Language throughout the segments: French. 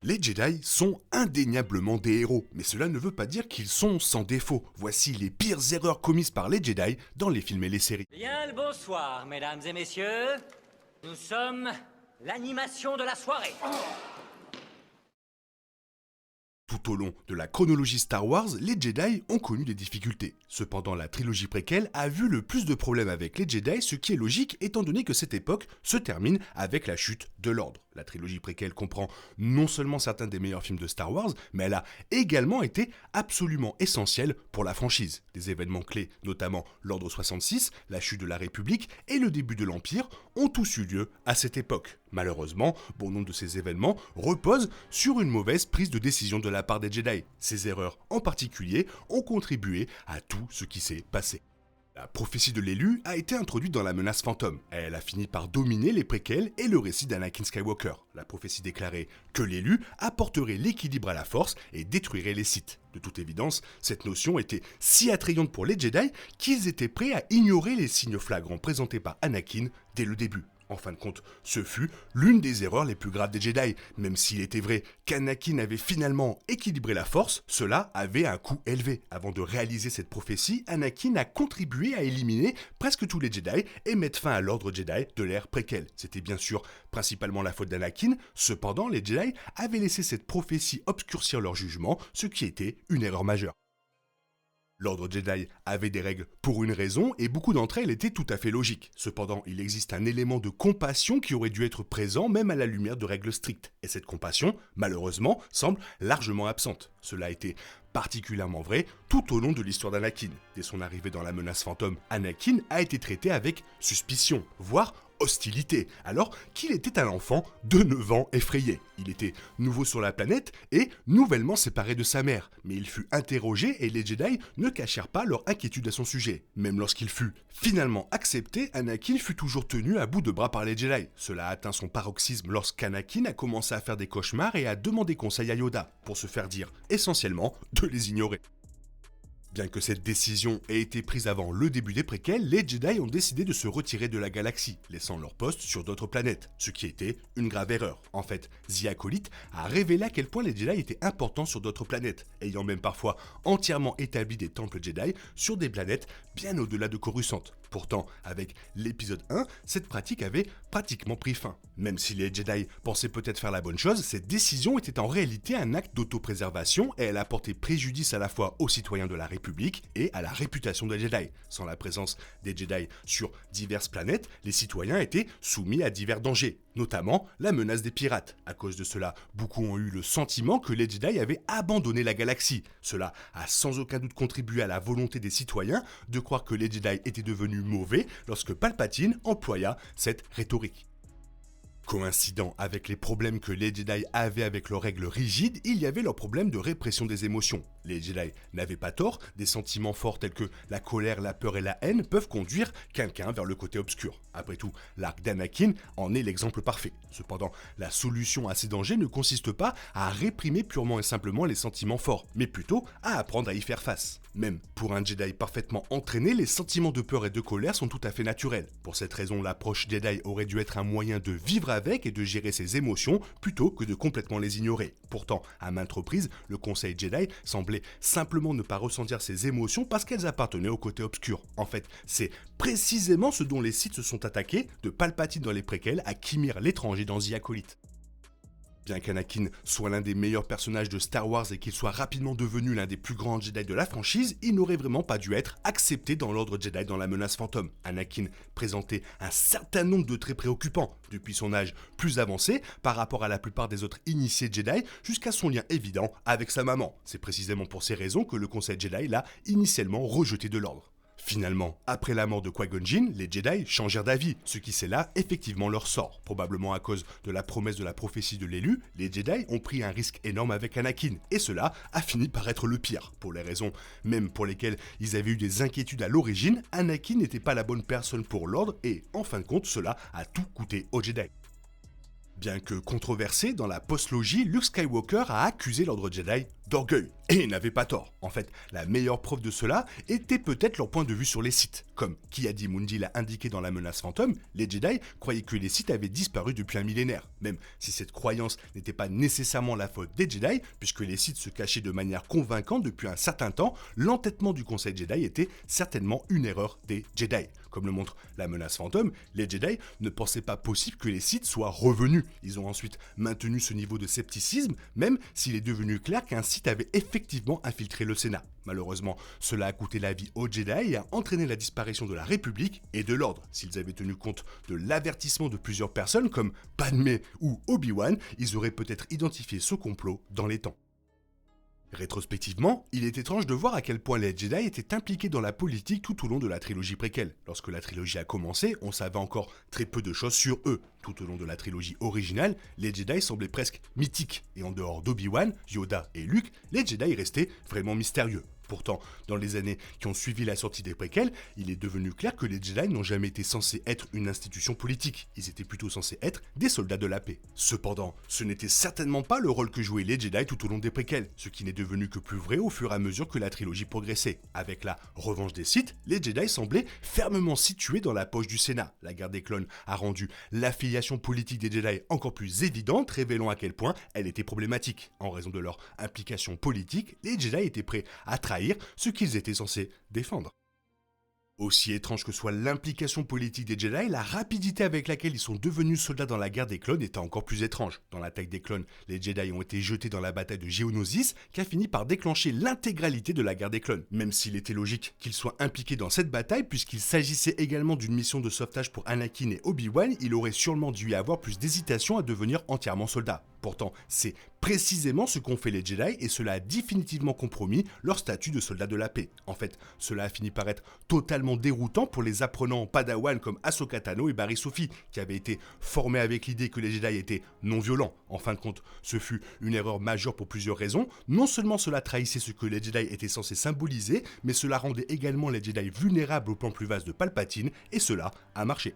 Les Jedi sont indéniablement des héros, mais cela ne veut pas dire qu'ils sont sans défaut. Voici les pires erreurs commises par les Jedi dans les films et les séries. Bien le bonsoir, mesdames et messieurs. Nous sommes l'animation de la soirée. Tout au long de la chronologie Star Wars, les Jedi ont connu des difficultés. Cependant, la trilogie préquelle a vu le plus de problèmes avec les Jedi, ce qui est logique étant donné que cette époque se termine avec la chute de l'ordre. La trilogie préquelle comprend non seulement certains des meilleurs films de Star Wars, mais elle a également été absolument essentielle pour la franchise. Des événements clés, notamment l'Ordre 66, la chute de la République et le début de l'Empire, ont tous eu lieu à cette époque. Malheureusement, bon nombre de ces événements reposent sur une mauvaise prise de décision de la part des Jedi. Ces erreurs en particulier ont contribué à tout ce qui s'est passé. La prophétie de l'élu a été introduite dans la menace fantôme. Elle a fini par dominer les préquels et le récit d'Anakin Skywalker. La prophétie déclarait que l'élu apporterait l'équilibre à la force et détruirait les Sith. De toute évidence, cette notion était si attrayante pour les Jedi qu'ils étaient prêts à ignorer les signes flagrants présentés par Anakin dès le début. En fin de compte, ce fut l'une des erreurs les plus graves des Jedi. Même s'il était vrai qu'Anakin avait finalement équilibré la force, cela avait un coût élevé. Avant de réaliser cette prophétie, Anakin a contribué à éliminer presque tous les Jedi et mettre fin à l'ordre Jedi de l'ère préquelle. C'était bien sûr principalement la faute d'Anakin, cependant les Jedi avaient laissé cette prophétie obscurcir leur jugement, ce qui était une erreur majeure. L'ordre Jedi avait des règles pour une raison et beaucoup d'entre elles étaient tout à fait logiques. Cependant, il existe un élément de compassion qui aurait dû être présent même à la lumière de règles strictes. Et cette compassion, malheureusement, semble largement absente. Cela a été particulièrement vrai tout au long de l'histoire d'Anakin. Dès son arrivée dans la menace fantôme, Anakin a été traité avec suspicion, voire hostilité, alors qu'il était un enfant de 9 ans effrayé. Il était nouveau sur la planète et nouvellement séparé de sa mère, mais il fut interrogé et les Jedi ne cachèrent pas leur inquiétude à son sujet. Même lorsqu'il fut finalement accepté, Anakin fut toujours tenu à bout de bras par les Jedi. Cela a atteint son paroxysme lorsqu'Anakin a commencé à faire des cauchemars et a demandé conseil à Yoda, pour se faire dire essentiellement de les ignorer. Bien que cette décision ait été prise avant le début des préquels, les Jedi ont décidé de se retirer de la galaxie, laissant leur poste sur d'autres planètes, ce qui était une grave erreur. En fait, The Acolyte a révélé à quel point les Jedi étaient importants sur d'autres planètes, ayant même parfois entièrement établi des temples Jedi sur des planètes bien au-delà de Coruscant. Pourtant, avec l'épisode 1, cette pratique avait pratiquement pris fin. Même si les Jedi pensaient peut-être faire la bonne chose, cette décision était en réalité un acte d'autopréservation et elle a porté préjudice à la fois aux citoyens de la République et à la réputation des Jedi. Sans la présence des Jedi sur diverses planètes, les citoyens étaient soumis à divers dangers, notamment la menace des pirates. À cause de cela, beaucoup ont eu le sentiment que les Jedi avaient abandonné la galaxie. Cela a sans aucun doute contribué à la volonté des citoyens de croire que les Jedi étaient devenus mauvais lorsque Palpatine employa cette rhétorique. Coïncidant avec les problèmes que les Jedi avaient avec leurs règles rigides, il y avait leur problème de répression des émotions. Les Jedi n'avaient pas tort, des sentiments forts tels que la colère, la peur et la haine peuvent conduire quelqu'un vers le côté obscur. Après tout, l'arc d'Anakin en est l'exemple parfait. Cependant, la solution à ces dangers ne consiste pas à réprimer purement et simplement les sentiments forts, mais plutôt à apprendre à y faire face. Même pour un Jedi parfaitement entraîné, les sentiments de peur et de colère sont tout à fait naturels. Pour cette raison, l'approche Jedi aurait dû être un moyen de vivre avec et de gérer ses émotions plutôt que de complètement les ignorer. Pourtant, à maintes reprises, le Conseil Jedi semblait simplement ne pas ressentir ses émotions parce qu'elles appartenaient au côté obscur. En fait, c'est précisément ce dont les Sith se sont attaqués, de Palpatine dans les préquels à Kimir l'étranger dans The Acolyte. Bien qu'Anakin soit l'un des meilleurs personnages de Star Wars et qu'il soit rapidement devenu l'un des plus grands Jedi de la franchise, il n'aurait vraiment pas dû être accepté dans l'ordre Jedi dans la menace fantôme. Anakin présentait un certain nombre de traits préoccupants, depuis son âge plus avancé par rapport à la plupart des autres initiés Jedi, jusqu'à son lien évident avec sa maman. C'est précisément pour ces raisons que le Conseil Jedi l'a initialement rejeté de l'ordre. Finalement, après la mort de Qui-Gon Jinn, les Jedi changèrent d'avis, ce qui scella effectivement leur sort. Probablement à cause de la promesse de la prophétie de l'élu, les Jedi ont pris un risque énorme avec Anakin, et cela a fini par être le pire. Pour les raisons même pour lesquelles ils avaient eu des inquiétudes à l'origine, Anakin n'était pas la bonne personne pour l'ordre, et en fin de compte, cela a tout coûté aux Jedi. Bien que controversé dans la post-logie, Luke Skywalker a accusé l'ordre Jedi d'orgueil. Et ils n'avaient pas tort. En fait, la meilleure preuve de cela était peut-être leur point de vue sur les Sith. Comme Ki-Adi-Mundi l'a indiqué dans La Menace Fantôme, les Jedi croyaient que les Sith avaient disparu depuis un millénaire. Même si cette croyance n'était pas nécessairement la faute des Jedi, puisque les Sith se cachaient de manière convaincante depuis un certain temps, l'entêtement du Conseil Jedi était certainement une erreur des Jedi. Comme le montre La Menace Fantôme, les Jedi ne pensaient pas possible que les Sith soient revenus. Ils ont ensuite maintenu ce niveau de scepticisme, même s'il est devenu clair qu'un Sith avait effectivement infiltré le Sénat. Malheureusement, cela a coûté la vie aux Jedi et a entraîné la disparition de la République et de l'ordre. S'ils avaient tenu compte de l'avertissement de plusieurs personnes comme Padmé ou Obi-Wan, ils auraient peut-être identifié ce complot dans les temps. Rétrospectivement, il est étrange de voir à quel point les Jedi étaient impliqués dans la politique tout au long de la trilogie préquelle. Lorsque la trilogie a commencé, on savait encore très peu de choses sur eux. Tout au long de la trilogie originale, les Jedi semblaient presque mythiques, et en dehors d'Obi-Wan, Yoda et Luke, les Jedi restaient vraiment mystérieux. Pourtant, dans les années qui ont suivi la sortie des préquels, il est devenu clair que les Jedi n'ont jamais été censés être une institution politique, ils étaient plutôt censés être des soldats de la paix. Cependant, ce n'était certainement pas le rôle que jouaient les Jedi tout au long des préquels, ce qui n'est devenu que plus vrai au fur et à mesure que la trilogie progressait. Avec la revanche des Sith, les Jedi semblaient fermement situés dans la poche du Sénat. La guerre des clones a rendu l'affiliation politique des Jedi encore plus évidente, révélant à quel point elle était problématique. En raison de leur implication politique, les Jedi étaient prêts à trahir ce qu'ils étaient censés défendre. Aussi étrange que soit l'implication politique des Jedi, la rapidité avec laquelle ils sont devenus soldats dans la guerre des clones était encore plus étrange. Dans l'attaque des clones, les Jedi ont été jetés dans la bataille de Geonosis, qui a fini par déclencher l'intégralité de la guerre des clones. Même s'il était logique qu'ils soient impliqués dans cette bataille, puisqu'il s'agissait également d'une mission de sauvetage pour Anakin et Obi-Wan, il aurait sûrement dû y avoir plus d'hésitation à devenir entièrement soldats. Pourtant, c'est précisément ce qu'ont fait les Jedi et cela a définitivement compromis leur statut de soldats de la paix. En fait, cela a fini par être totalement déroutant pour les apprenants Padawan comme Ahsoka Tano et Barry Sophie, qui avaient été formés avec l'idée que les Jedi étaient non violents. En fin de compte, ce fut une erreur majeure pour plusieurs raisons. Non seulement cela trahissait ce que les Jedi étaient censés symboliser, mais cela rendait également les Jedi vulnérables au plan plus vaste de Palpatine, et cela a marché.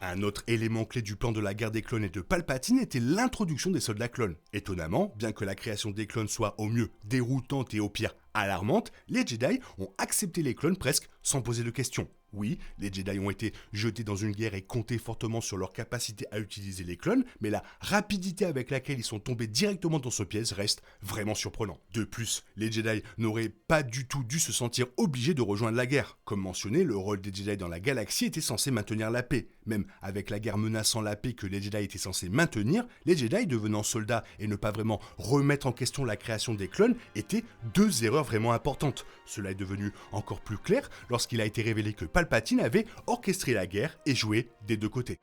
Un autre élément clé du plan de la guerre des clones et de Palpatine était l'introduction des soldats clones. Étonnamment, bien que la création des clones soit au mieux déroutante et au pire alarmante, les Jedi ont accepté les clones presque sans poser de questions. Oui, les Jedi ont été jetés dans une guerre et comptaient fortement sur leur capacité à utiliser les clones, mais la rapidité avec laquelle ils sont tombés directement dans ce piège reste vraiment surprenant. De plus, les Jedi n'auraient pas du tout dû se sentir obligés de rejoindre la guerre. Comme mentionné, le rôle des Jedi dans la galaxie était censé maintenir la paix. Même avec la guerre menaçant la paix que les Jedi étaient censés maintenir, les Jedi devenant soldats et ne pas vraiment remettre en question la création des clones étaient deux erreurs vraiment importantes. Cela est devenu encore plus clair lorsqu'il a été révélé que Palpatine avait orchestré la guerre et joué des deux côtés.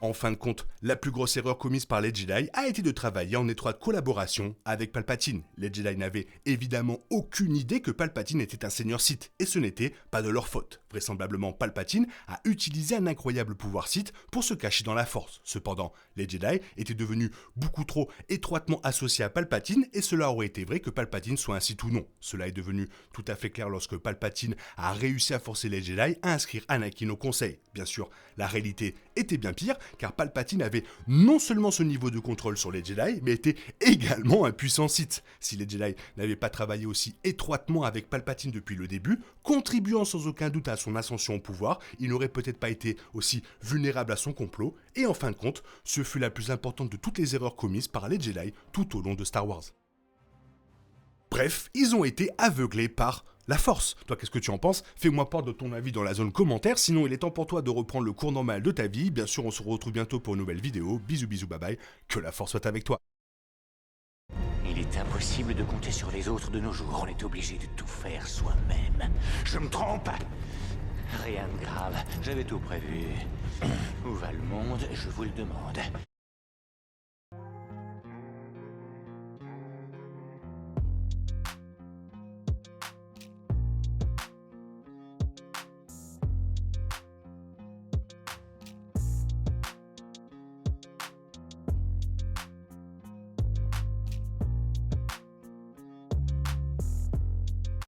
En fin de compte, la plus grosse erreur commise par les Jedi a été de travailler en étroite collaboration avec Palpatine. Les Jedi n'avaient évidemment aucune idée que Palpatine était un seigneur Sith, et ce n'était pas de leur faute. Vraisemblablement, Palpatine a utilisé un incroyable pouvoir Sith pour se cacher dans la Force. Cependant, les Jedi étaient devenus beaucoup trop étroitement associés à Palpatine, et cela aurait été vrai que Palpatine soit un Sith ou non. Cela est devenu tout à fait clair lorsque Palpatine a réussi à forcer les Jedi à inscrire Anakin au Conseil. Bien sûr, la réalité était bien pire, car Palpatine avait non seulement ce niveau de contrôle sur les Jedi, mais était également un puissant Sith. Si les Jedi n'avaient pas travaillé aussi étroitement avec Palpatine depuis le début, contribuant sans aucun doute à son ascension au pouvoir, il n'aurait peut-être pas été aussi vulnérable à son complot, et en fin de compte, ce fut la plus importante de toutes les erreurs commises par les Jedi tout au long de Star Wars. Bref, ils ont été aveuglés par la Force. Toi, qu'est-ce que tu en penses? Fais-moi part de ton avis dans la zone commentaire, sinon il est temps pour toi de reprendre le cours normal de ta vie. Bien sûr, on se retrouve bientôt pour une nouvelle vidéo. Bisous, bisous, bye bye. Que la Force soit avec toi. Il est impossible de compter sur les autres de nos jours. On est obligé de tout faire soi-même. Je me trompe? Rien de grave, j'avais tout prévu. Où va le monde, je vous le demande.